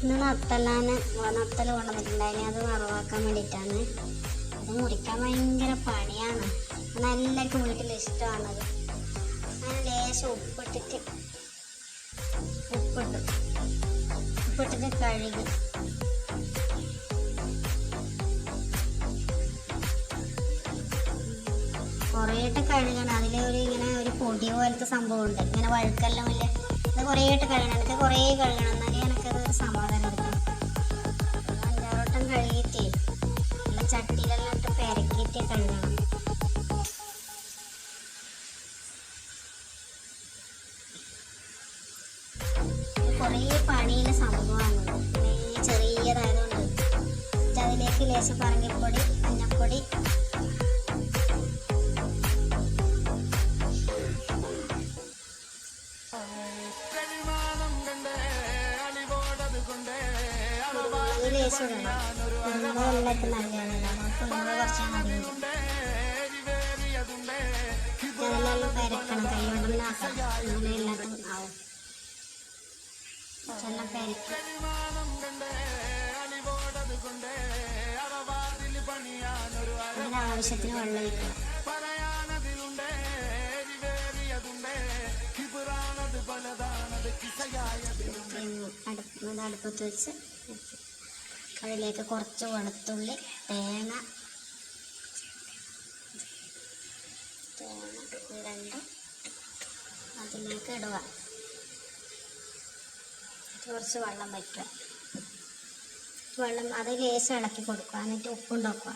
ഇന്ന് നത്തൽ കൊണ്ടുവന്നിട്ടുണ്ടായിന്. അത് വറവാക്കാൻ വേണ്ടിയിട്ടാണ്. അത് മുറിക്കാൻ ഭയങ്കര പണിയാണ്. എല്ലാവർക്കും വീട്ടിൽ ഇഷ്ടമാണത്. അങ്ങനെ ലേശം ഉപ്പിട്ടിട്ട് കഴുകി കുറേയിട്ട് കഴുകണം. ഇങ്ങനെ ഒരു പൊടി പോലത്തെ സംഭവം ഉണ്ട്, ഇങ്ങനെ വഴുക്കെല്ലാം ഇല്ല. അത് കുറേയിട്ട് കഴുകണം. എനിക്ക് കുറേ കഴുകണം, എന്നാലേ എനിക്കത് സമാധാനം കിട്ടും. 5-6 വട്ടം കഴുകിയിട്ട് നല്ല ചട്ടിയിലെല്ലാം ഇട്ട് പെരക്കിയിട്ട് കഴുകണം. കുറേ പണിയുള്ള സംഭവമാണ്. ചെറിയതായതുകൊണ്ട് അതിലേക്ക് ലേശം പറങ്കിപ്പൊടി, മഞ്ഞപ്പൊടി, ലേശം ഇടണം. എല്ലാവർക്കും നല്ലതാണല്ലോ. അപ്പോൾ കുറച്ച് അതെല്ലാം പെരക്കണം. കൈ കൊണ്ടൊന്നും ആക്കണം. അങ്ങനെ എല്ലാത്തും ആവും. എല്ലാം പെരക്കി ആവശ്യത്തിന് വെള്ളം ഒഴിക്കണം. അടുപ്പത്ത് വെച്ച് അതിലേക്ക് കുറച്ച് വെളുത്തുള്ളി, തേങ്ങ രണ്ടും അതിലേക്ക് ഇടുക. കുറച്ച് വെള്ളം വയ്ക്കുക. അത് ലേശം ഇളക്കി കൊടുക്കുക. എന്നിട്ട് ഉപ്പുണ്ടാക്കുക.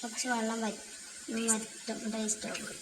കുറച്ച് വെള്ളം വറ്റും ടേസ്റ്റ് ആകും.